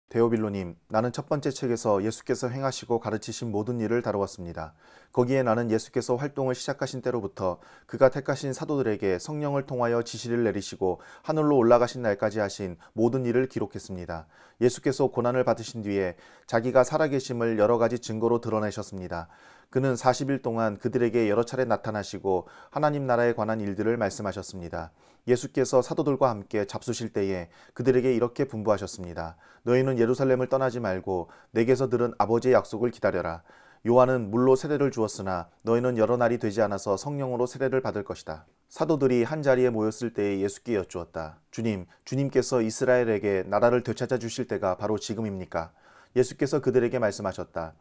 데오빌로님, 나는 첫 번째 책에서 예수께서 행하시고 가르치신 모든 일을 다루었습니다. 거기에 나는 예수께서 활동을 시작하신 때로부터 그가 택하신 사도들에게 성령을 통하여 지시를 내리시고 하늘로 올라가신 날까지 하신 모든 일을 기록했습니다. 예수께서 고난을 받으신 뒤에 자기가 살아계심을 여러 가지 증거로 드러내셨습니다. 그는 40일 동안 그들에게 여러 차례 나타나시고 하나님 나라에 관한 일들을 말씀하셨습니다. 예수께서 사도들과 함께 잡수실 때에 그들에게 이렇게 분부하셨습니다. 너희는 예루살렘을 떠나지 말고 내게서 들은 아버지의 약속을 기다려라. 요한은 물로 세례를 주었으나 너희는 여러 날이 되지 않아서 성령으로 세례를 받을 것이다. 사도들이 한자리에 모였을 때에 예수께 여쭈었다. 주님, 주님께서 이스라엘에게 나라를 되찾아 주실 때가 바로 지금입니까? 예수께서 그들에게 말씀하셨다.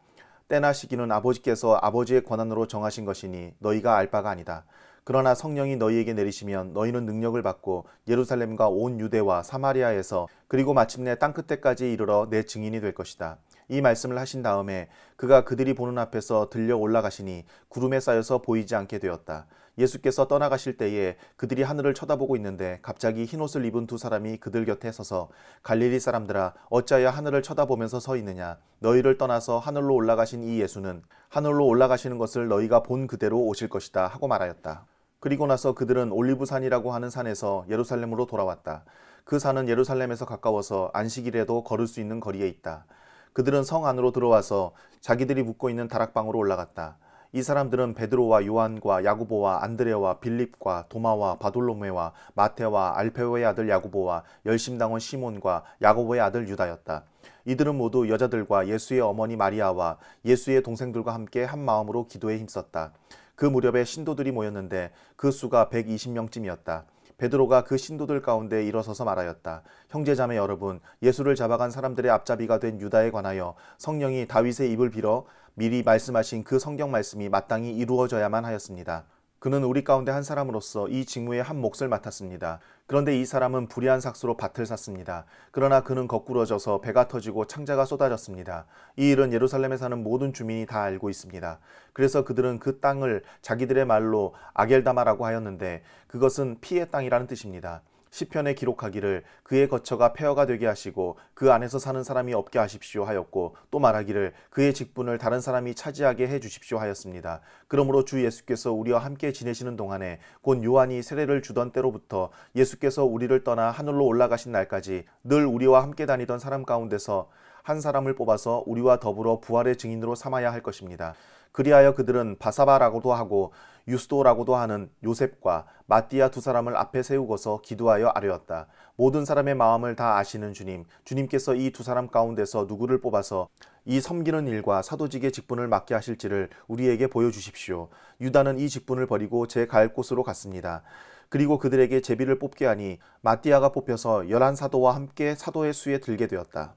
때나 시기는 아버지께서 아버지의 권한으로 정하신 것이니 너희가 알 바가 아니다. 그러나 성령이 너희에게 내리시면 너희는 능력을 받고 예루살렘과 온 유대와 사마리아에서 그리고 마침내 땅끝에까지 이르러 내 증인이 될 것이다. 이 말씀을 하신 다음에 그가 그들이 보는 앞에서 들려 올라가시니 구름에 쌓여서 보이지 않게 되었다. 예수께서 떠나가실 때에 그들이 하늘을 쳐다보고 있는데 갑자기 흰옷을 입은 두 사람이 그들 곁에 서서 갈릴리 사람들아 어찌하여 하늘을 쳐다보면서 서 있느냐. 너희를 떠나서 하늘로 올라가신 이 예수는 하늘로 올라가시는 것을 너희가 본 그대로 오실 것이다 하고 말하였다. 그리고 나서 그들은 올리브산이라고 하는 산에서 예루살렘으로 돌아왔다. 그 산은 예루살렘에서 가까워서 안식일에도 걸을 수 있는 거리에 있다. 그들은 성 안으로 들어와서 자기들이 묵고 있는 다락방으로 올라갔다. 이 사람들은 베드로와 요한과 야고보와 안드레와 빌립과 도마와 바돌로메와 마테와 알페오의 아들 야고보와 열심당원 시몬과 야고보의 아들 유다였다. 이들은 모두 여자들과 예수의 어머니 마리아와 예수의 동생들과 함께 한 마음으로 기도에 힘썼다. 그 무렵에 신도들이 모였는데 그 수가 120명쯤이었다. 베드로가 그 신도들 가운데 일어서서 말하였다. 형제자매 여러분, 예수를 잡아간 사람들의 앞잡이가 된 유다에 관하여 성령이 다윗의 입을 빌어 미리 말씀하신 그 성경 말씀이 마땅히 이루어져야만 하였습니다. 그는 우리 가운데 한 사람으로서 이 직무의 한 몫을 맡았습니다. 그런데 이 사람은 불의한 삭수로 밭을 샀습니다. 그러나 그는 거꾸러져서 배가 터지고 창자가 쏟아졌습니다. 이 일은 예루살렘에 사는 모든 주민이 다 알고 있습니다. 그래서 그들은 그 땅을 자기들의 말로 아겔다마라고 하였는데 그것은 피의 땅이라는 뜻입니다. 시편에 기록하기를 그의 거처가 폐허가 되게 하시고 그 안에서 사는 사람이 없게 하십시오 하였고 또 말하기를 그의 직분을 다른 사람이 차지하게 해 주십시오 하였습니다. 그러므로 주 예수께서 우리와 함께 지내시는 동안에 곧 요한이 세례를 주던 때로부터 예수께서 우리를 떠나 하늘로 올라가신 날까지 늘 우리와 함께 다니던 사람 가운데서 한 사람을 뽑아서 우리와 더불어 부활의 증인으로 삼아야 할 것입니다. 그리하여 그들은 바사바라고도 하고 유스도라고도 하는 요셉과 마띠아 두 사람을 앞에 세우고서 기도하여 아뢰었다. 모든 사람의 마음을 다 아시는 주님, 주님께서 이 두 사람 가운데서 누구를 뽑아서 이 섬기는 일과 사도직의 직분을 맡게 하실지를 우리에게 보여주십시오. 유다는 이 직분을 버리고 제 갈 곳으로 갔습니다. 그리고 그들에게 제비를 뽑게 하니 마띠아가 뽑혀서 11사도와 함께 사도의 수에 들게 되었다.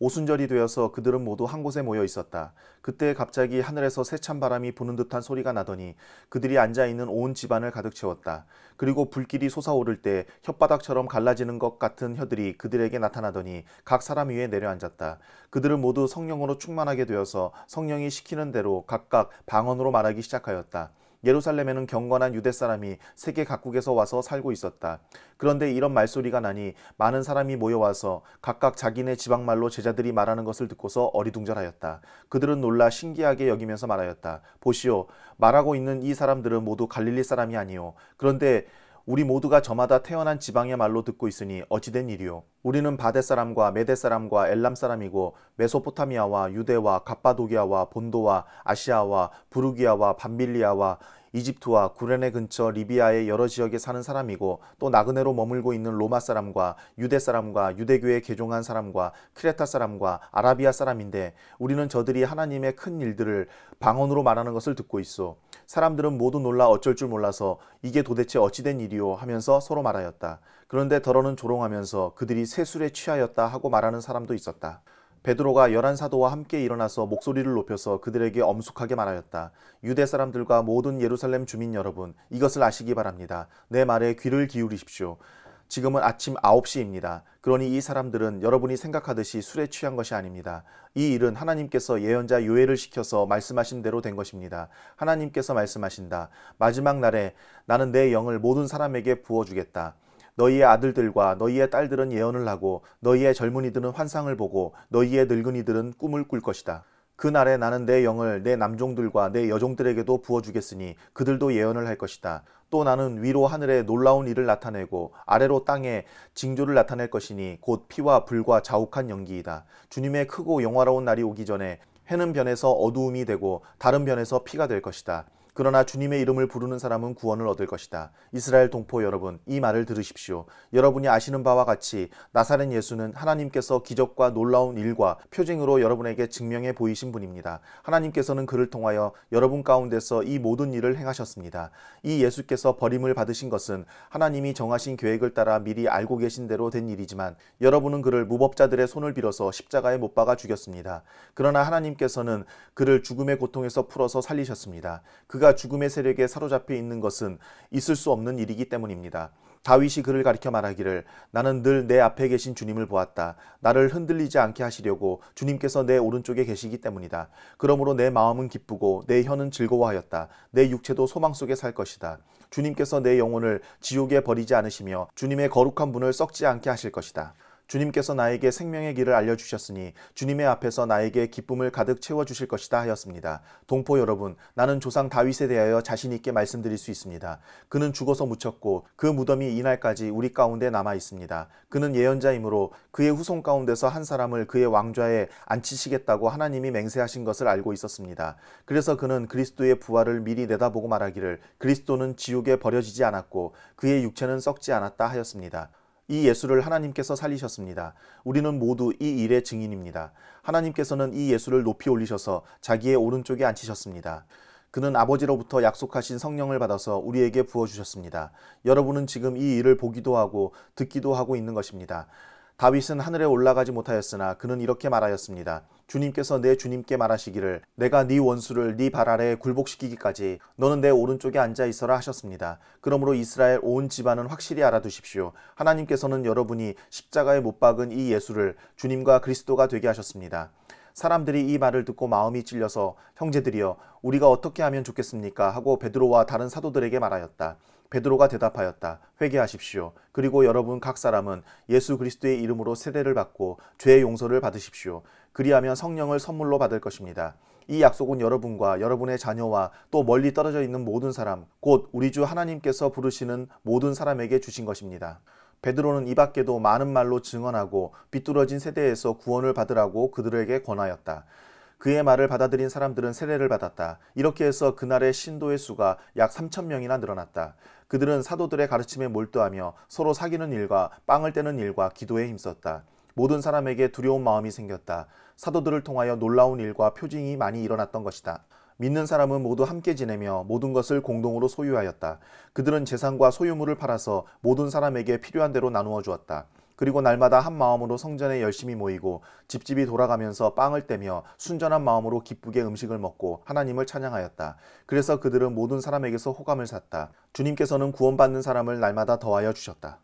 오순절이 되어서 그들은 모두 한 곳에 모여 있었다. 그때 갑자기 하늘에서 세찬 바람이 부는 듯한 소리가 나더니 그들이 앉아있는 온 집안을 가득 채웠다. 그리고 불길이 솟아오를 때 혓바닥처럼 갈라지는 것 같은 혀들이 그들에게 나타나더니 각 사람 위에 내려앉았다. 그들은 모두 성령으로 충만하게 되어서 성령이 시키는 대로 각각 방언으로 말하기 시작하였다. 예루살렘에는 경건한 유대 사람이 세계 각국에서 와서 살고 있었다. 그런데 이런 말소리가 나니 많은 사람이 모여와서 각각 자기네 지방말로 제자들이 말하는 것을 듣고서 어리둥절하였다. 그들은 놀라 신기하게 여기면서 말하였다. 보시오, 말하고 있는 이 사람들은 모두 갈릴리 사람이 아니오. 그런데 우리 모두가 저마다 태어난 지방의 말로 듣고 있으니 어찌된 일이오. 우리는 바데 사람과 메데 사람과 엘람 사람이고 메소포타미아와 유대와 갑바도기아와 본도와 아시아와 부르기아와 밤빌리아와 이집트와 구레네 근처 리비아의 여러 지역에 사는 사람이고 또 나그네로 머물고 있는 로마 사람과 유대교에 개종한 사람과 크레타 사람과 아라비아 사람인데 우리는 저들이 하나님의 큰 일들을 방언으로 말하는 것을 듣고 있어. 사람들은 모두 놀라 어쩔 줄 몰라서 이게 도대체 어찌된 일이오 하면서 서로 말하였다. 그런데 더러는 조롱하면서 그들이 세술에 취하였다 하고 말하는 사람도 있었다. 베드로가 11사도와 함께 일어나서 목소리를 높여서 그들에게 엄숙하게 말하였다. 유대 사람들과 모든 예루살렘 주민 여러분, 이것을 아시기 바랍니다. 내 말에 귀를 기울이십시오. 지금은 아침 9시입니다. 그러니 이 사람들은 여러분이 생각하듯이 술에 취한 것이 아닙니다. 이 일은 하나님께서 예언자 요엘을 시켜서 말씀하신 대로 된 것입니다. 하나님께서 말씀하신다. 마지막 날에 나는 내 영을 모든 사람에게 부어주겠다. 너희의 아들들과 너희의 딸들은 예언을 하고 너희의 젊은이들은 환상을 보고 너희의 늙은이들은 꿈을 꿀 것이다. 그날에 나는 내 영을 내 남종들과 내 여종들에게도 부어주겠으니 그들도 예언을 할 것이다. 또 나는 위로 하늘에 놀라운 일을 나타내고 아래로 땅에 징조를 나타낼 것이니 곧 피와 불과 자욱한 연기이다. 주님의 크고 영화로운 날이 오기 전에 해는 변해서 어두움이 되고 다른 변해서 피가 될 것이다. 그러나 주님의 이름을 부르는 사람은 구원을 얻을 것이다. 이스라엘 동포 여러분, 이 말을 들으십시오. 여러분이 아시는 바와 같이 나사렛 예수는 하나님께서 기적과 놀라운 일과 표징으로 여러분에게 증명해 보이신 분입니다. 하나님께서는 그를 통하여 여러분 가운데서 이 모든 일을 행하셨습니다. 이 예수께서 버림을 받으신 것은 하나님이 정하신 계획을 따라 미리 알고 계신 대로 된 일이지만 여러분은 그를 무법자들의 손을 빌어서 십자가에 못 박아 죽였습니다. 그러나 하나님께서는 그를 죽음의 고통에서 풀어서 살리셨습니다. 그가 죽음의 세력에 사로잡혀 있는 것은 있을 수 없는 일이기 때문입니다. 다윗이 그를 가리켜 말하기를 나는 늘 내 앞에 계신 주님을 보았다. 나를 흔들리지 않게 하시려고 주님께서 내 오른쪽에 계시기 때문이다. 그러므로 내 마음은 기쁘고 내 혀는 즐거워하였다. 내 육체도 소망 속에 살 것이다. 주님께서 내 영혼을 지옥에 버리지 않으시며 주님의 거룩한 분을 썩지 않게 하실 것이다. 주님께서 나에게 생명의 길을 알려주셨으니 주님의 앞에서 나에게 기쁨을 가득 채워주실 것이다 하였습니다. 동포 여러분, 나는 조상 다윗에 대하여 자신 있게 말씀드릴 수 있습니다. 그는 죽어서 묻혔고 그 무덤이 이날까지 우리 가운데 남아 있습니다. 그는 예언자이므로 그의 후손 가운데서 한 사람을 그의 왕좌에 앉히시겠다고 하나님이 맹세하신 것을 알고 있었습니다. 그래서 그는 그리스도의 부활을 미리 내다보고 말하기를 그리스도는 지옥에 버려지지 않았고 그의 육체는 썩지 않았다 하였습니다. 이 예수를 하나님께서 살리셨습니다. 우리는 모두 이 일의 증인입니다. 하나님께서는 이 예수를 높이 올리셔서 자기의 오른쪽에 앉히셨습니다. 그는 아버지로부터 약속하신 성령을 받아서 우리에게 부어주셨습니다. 여러분은 지금 이 일을 보기도 하고 듣기도 하고 있는 것입니다. 다윗은 하늘에 올라가지 못하였으나 그는 이렇게 말하였습니다. 주님께서 내 주님께 말하시기를 내가 네 원수를 네 발 아래에 굴복시키기까지 너는 내 오른쪽에 앉아 있어라 하셨습니다. 그러므로 이스라엘 온 집안은 확실히 알아두십시오. 하나님께서는 여러분이 십자가에 못 박은 이 예수를 주님과 그리스도가 되게 하셨습니다. 사람들이 이 말을 듣고 마음이 찔려서 형제들이여 우리가 어떻게 하면 좋겠습니까? 하고 베드로와 다른 사도들에게 말하였다. 베드로가 대답하였다. 회개하십시오. 그리고 여러분 각 사람은 예수 그리스도의 이름으로 세례를 받고 죄의 용서를 받으십시오. 그리하면 성령을 선물로 받을 것입니다. 이 약속은 여러분과 여러분의 자녀와 또 멀리 떨어져 있는 모든 사람, 곧 우리 주 하나님께서 부르시는 모든 사람에게 주신 것입니다. 베드로는 이 밖에도 많은 말로 증언하고 비뚤어진 세대에서 구원을 받으라고 그들에게 권하였다. 그의 말을 받아들인 사람들은 세례를 받았다. 이렇게 해서 그날의 신도의 수가 약 3,000명이나 늘어났다. 그들은 사도들의 가르침에 몰두하며 서로 사귀는 일과 빵을 떼는 일과 기도에 힘썼다. 모든 사람에게 두려운 마음이 생겼다. 사도들을 통하여 놀라운 일과 표징이 많이 일어났던 것이다. 믿는 사람은 모두 함께 지내며 모든 것을 공동으로 소유하였다. 그들은 재산과 소유물을 팔아서 모든 사람에게 필요한 대로 나누어 주었다. 그리고 날마다 한 마음으로 성전에 열심히 모이고 집집이 돌아가면서 빵을 떼며 순전한 마음으로 기쁘게 음식을 먹고 하나님을 찬양하였다. 그래서 그들은 모든 사람에게서 호감을 샀다. 주님께서는 구원받는 사람을 날마다 더하여 주셨다.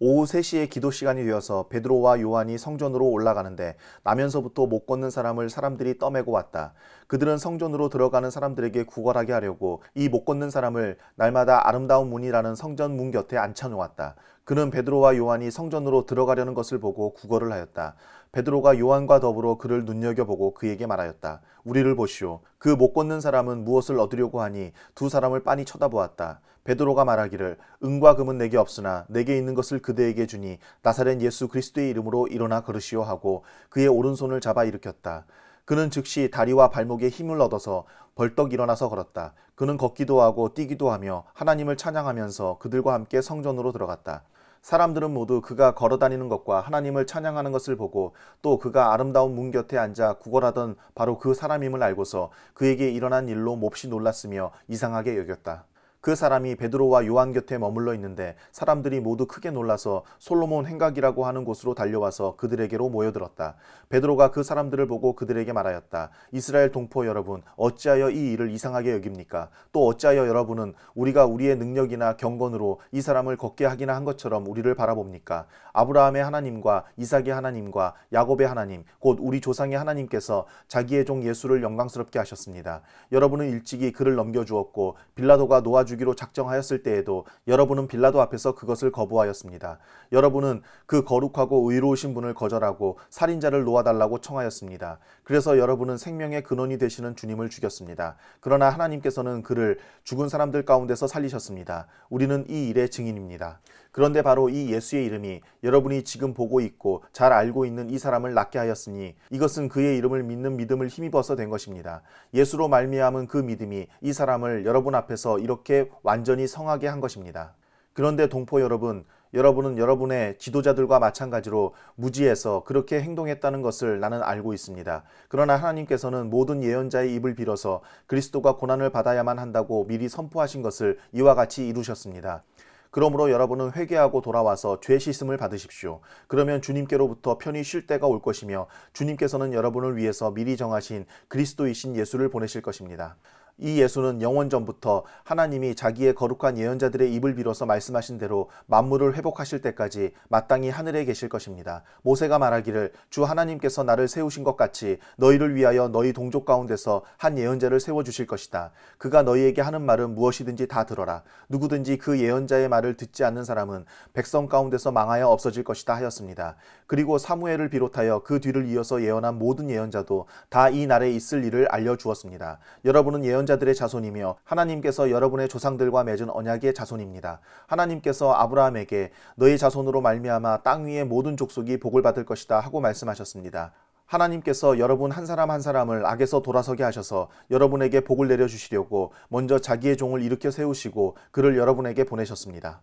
오후 3시에 기도 시간이 되어서 베드로와 요한이 성전으로 올라가는데 나면서부터 못 걷는 사람을 사람들이 떠매고 왔다. 그들은 성전으로 들어가는 사람들에게 구걸하게 하려고 이 못 걷는 사람을 날마다 아름다운 문이라는 성전 문 곁에 앉혀놓았다. 그는 베드로와 요한이 성전으로 들어가려는 것을 보고 구걸을 하였다. 베드로가 요한과 더불어 그를 눈여겨보고 그에게 말하였다. 우리를 보시오. 그 못 걷는 사람은 무엇을 얻으려고 하니 두 사람을 빤히 쳐다보았다. 베드로가 말하기를 은과 금은 내게 없으나 내게 있는 것을 그대에게 주니 나사렛 예수 그리스도의 이름으로 일어나 걸으시오 하고 그의 오른손을 잡아 일으켰다. 그는 즉시 다리와 발목에 힘을 얻어서 벌떡 일어나서 걸었다. 그는 걷기도 하고 뛰기도 하며 하나님을 찬양하면서 그들과 함께 성전으로 들어갔다. 사람들은 모두 그가 걸어다니는 것과 하나님을 찬양하는 것을 보고 또 그가 아름다운 문 곁에 앉아 구걸하던 바로 그 사람임을 알고서 그에게 일어난 일로 몹시 놀랐으며 이상하게 여겼다. 그 사람이 베드로와 요한 곁에 머물러 있는데 사람들이 모두 크게 놀라서 솔로몬 행각이라고 하는 곳으로 달려와서 그들에게로 모여들었다. 베드로가 그 사람들을 보고 그들에게 말하였다. 이스라엘 동포 여러분, 어찌하여 이 일을 이상하게 여깁니까? 또 어찌하여 여러분은 우리가 우리의 능력이나 경건으로 이 사람을 걷게 하기나 한 것처럼 우리를 바라봅니까? 아브라함의 하나님과 이삭의 하나님과 야곱의 하나님, 곧 우리 조상의 하나님께서 자기의 종 예수를 영광스럽게 하셨습니다. 여러분은 일찍이 그를 넘겨주었고 빌라도가 놓아주 잡아주기로 작정하였을 때에도 여러분은 빌라도 앞에서 그것을 거부하였습니다. 여러분은 그 거룩하고 의로우신 분을 거절하고 살인자를 놓아달라고 청하였습니다. 그래서 여러분은 생명의 근원이 되시는 주님을 죽였습니다. 그러나 하나님께서는 그를 죽은 사람들 가운데서 살리셨습니다. 우리는 이 일의 증인입니다. 그런데 바로 이 예수의 이름이 여러분이 지금 보고 있고 잘 알고 있는 이 사람을 낫게 하였으니 이것은 그의 이름을 믿는 믿음을 힘입어서 된 것입니다. 예수로 말미암은 그 믿음이 이 사람을 여러분 앞에서 이렇게 완전히 성하게 한 것입니다. 그런데 동포 여러분, 여러분은 여러분의 지도자들과 마찬가지로 무지해서 그렇게 행동했다는 것을 나는 알고 있습니다. 그러나 하나님께서는 모든 예언자의 입을 빌어서 그리스도가 고난을 받아야만 한다고 미리 선포하신 것을 이와 같이 이루셨습니다. 그러므로 여러분은 회개하고 돌아와서 죄 씻음을 받으십시오. 그러면 주님께로부터 편히 쉴 때가 올 것이며 주님께서는 여러분을 위해서 미리 정하신 그리스도이신 예수를 보내실 것입니다. 이 예수는 영원 전부터 하나님이 자기의 거룩한 예언자들의 입을 빌어서 말씀하신 대로 만물을 회복하실 때까지 마땅히 하늘에 계실 것입니다. 모세가 말하기를 주 하나님께서 나를 세우신 것 같이 너희를 위하여 너희 동족 가운데서 한 예언자를 세워주실 것이다. 그가 너희에게 하는 말은 무엇이든지 다 들어라. 누구든지 그 예언자의 말을 듣지 않는 사람은 백성 가운데서 망하여 없어질 것이다 하였습니다. 그리고 사무엘을 비롯하여 그 뒤를 이어서 예언한 모든 예언자도 다 이 날에 있을 일을 알려주었습니다. 여러분은 예언자들의 자손이며 하나님께서 여러분의 조상들과 맺은 언약의 자손입니다. 하나님께서 아브라함에게 너희 자손으로 말미암아 땅 위의 모든 족속이 복을 받을 것이다 하고 말씀하셨습니다. 하나님께서 여러분 한 사람 한 사람을 악에서 돌아서게 하셔서 여러분에게 복을 내려주시려고 먼저 자기의 종을 일으켜 세우시고 그를 여러분에게 보내셨습니다.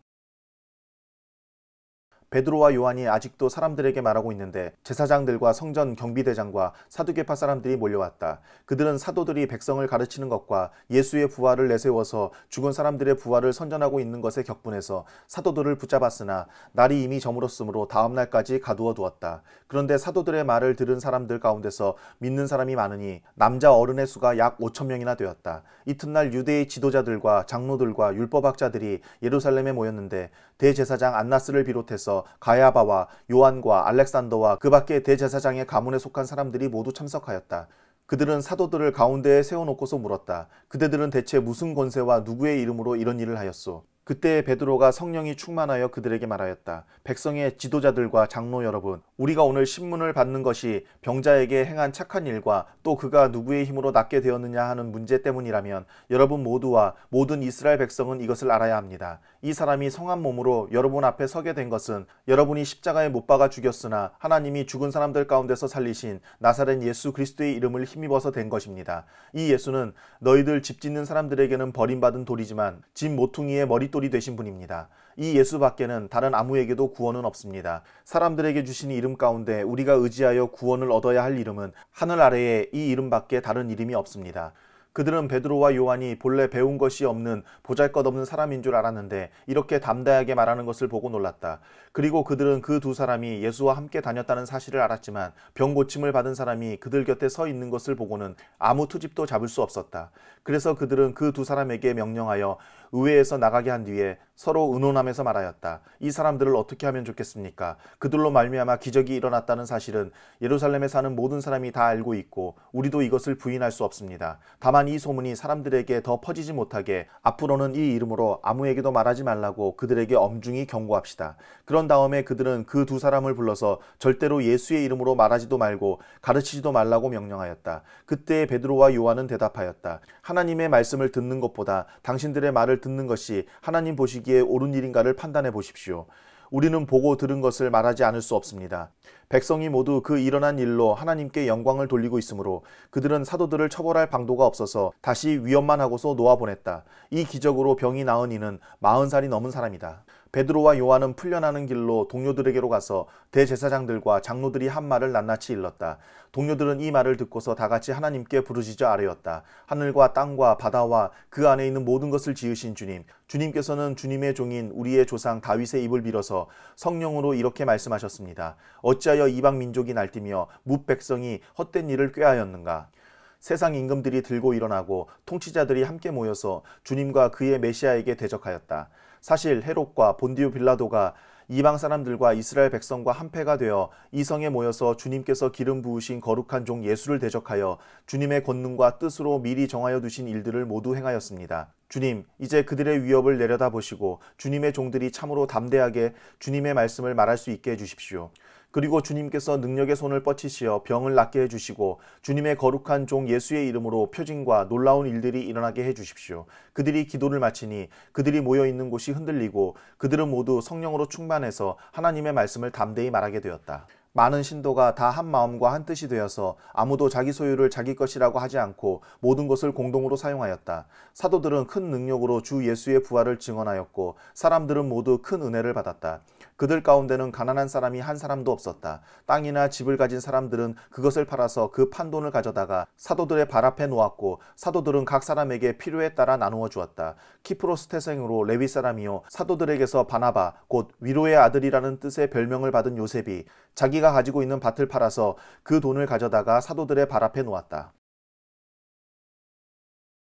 베드로와 요한이 아직도 사람들에게 말하고 있는데 제사장들과 성전 경비대장과 사두개파 사람들이 몰려왔다. 그들은 사도들이 백성을 가르치는 것과 예수의 부활을 내세워서 죽은 사람들의 부활을 선전하고 있는 것에 격분해서 사도들을 붙잡았으나 날이 이미 저물었으므로 다음 날까지 가두어 두었다. 그런데 사도들의 말을 들은 사람들 가운데서 믿는 사람이 많으니 남자 어른의 수가 약 5,000명이나 되었다. 이튿날 유대의 지도자들과 장로들과 율법학자들이 예루살렘에 모였는데 대제사장 안나스를 비롯해서 가야바와 요한과 알렉산더와 그 밖에 대제사장의 가문에 속한 사람들이 모두 참석하였다. 그들은 사도들을 가운데에 세워놓고서 물었다. 그대들은 대체 무슨 권세와 누구의 이름으로 이런 일을 하였소? 그때 베드로가 성령이 충만하여 그들에게 말하였다. 백성의 지도자들과 장로 여러분, 우리가 오늘 신문을 받는 것이 병자에게 행한 착한 일과 또 그가 누구의 힘으로 낫게 되었느냐 하는 문제 때문이라면 여러분 모두와 모든 이스라엘 백성은 이것을 알아야 합니다. 이 사람이 성한 몸으로 여러분 앞에 서게 된 것은 여러분이 십자가에 못 박아 죽였으나 하나님이 죽은 사람들 가운데서 살리신 나사렛 예수 그리스도의 이름을 힘입어서 된 것입니다. 이 예수는 너희들 집 짓는 사람들에게는 버림받은 돌이지만 집 모퉁이의 머릿돌이 되신 분입니다. 이 예수 밖에는 다른 아무에게도 구원은 없습니다. 사람들에게 주신 이름 가운데 우리가 의지하여 구원을 얻어야 할 이름은 하늘 아래에 이 이름밖에 다른 이름이 없습니다. 그들은 베드로와 요한이 본래 배운 것이 없는 보잘것없는 사람인 줄 알았는데 이렇게 담대하게 말하는 것을 보고 놀랐다. 그리고 그들은 그 두 사람이 예수와 함께 다녔다는 사실을 알았지만 병 고침을 받은 사람이 그들 곁에 서 있는 것을 보고는 아무 투집도 잡을 수 없었다. 그래서 그들은 그 두 사람에게 명령하여 의회에서 나가게 한 뒤에 서로 의논하면서 말하였다. 이 사람들을 어떻게 하면 좋겠습니까? 그들로 말미암아 기적이 일어났다는 사실은 예루살렘에 사는 모든 사람이 다 알고 있고 우리도 이것을 부인할 수 없습니다. 다만 이 소문이 사람들에게 더 퍼지지 못하게 앞으로는 이 이름으로 아무에게도 말하지 말라고 그들에게 엄중히 경고합시다. 그런 다음에 그들은 그 두 사람을 불러서 절대로 예수의 이름으로 말하지도 말고 가르치지도 말라고 명령하였다. 그때 베드로와 요한은 대답하였다. 하나님의 말씀을 듣는 것보다 당신들의 말을 듣는 것이 하나님 보시기에 옳은 일인가를 판단해 보십시오. 우리는 보고 들은 것을 말하지 않을 수 없습니다. 백성이 모두 그 일어난 일로 하나님께 영광을 돌리고 있으므로 그들은 사도들을 처벌할 방도가 없어서 다시 위협만 하고서 놓아보냈다. 이 기적으로 병이 나은 이는 40살이 넘은 사람이다. 베드로와 요한은 풀려나는 길로 동료들에게로 가서 대제사장들과 장로들이 한 말을 낱낱이 일렀다. 동료들은 이 말을 듣고서 다같이 하나님께 부르짖어 아뢰었다. 하늘과 땅과 바다와 그 안에 있는 모든 것을 지으신 주님, 주님께서는 주님의 종인 우리의 조상 다윗의 입을 빌어서 성령으로 이렇게 말씀하셨습니다. 어찌하여 이방 민족이 날뛰며 뭇 백성이 헛된 일을 꾀하였는가? 세상 임금들이 들고 일어나고 통치자들이 함께 모여서 주님과 그의 메시아에게 대적하였다. 사실 헤롯과 본디오 빌라도가 이방 사람들과 이스라엘 백성과 한패가 되어 이 성에 모여서 주님께서 기름 부으신 거룩한 종 예수를 대적하여 주님의 권능과 뜻으로 미리 정하여 두신 일들을 모두 행하였습니다. 주님, 이제 그들의 위협을 내려다보시고 주님의 종들이 참으로 담대하게 주님의 말씀을 말할 수 있게 해주십시오. 그리고 주님께서 능력의 손을 뻗치시어 병을 낫게 해주시고 주님의 거룩한 종 예수의 이름으로 표징과 놀라운 일들이 일어나게 해주십시오. 그들이 기도를 마치니 그들이 모여있는 곳이 흔들리고 그들은 모두 성령으로 충만해서 하나님의 말씀을 담대히 말하게 되었다. 많은 신도가 다 한 마음과 한 뜻이 되어서 아무도 자기 소유를 자기 것이라고 하지 않고 모든 것을 공동으로 사용하였다. 사도들은 큰 능력으로 주 예수의 부활을 증언하였고 사람들은 모두 큰 은혜를 받았다. 그들 가운데는 가난한 사람이 한 사람도 없었다. 땅이나 집을 가진 사람들은 그것을 팔아서 그 판돈을 가져다가 사도들의 발 앞에 놓았고 사도들은 각 사람에게 필요에 따라 나누어 주었다. 키프로스 태생으로 레위 사람이요 사도들에게서 바나바 곧 위로의 아들이라는 뜻의 별명을 받은 요셉이 자기가 가지고 있는 밭을 팔아서 그 돈을 가져다가 사도들의 발 앞에 놓았다.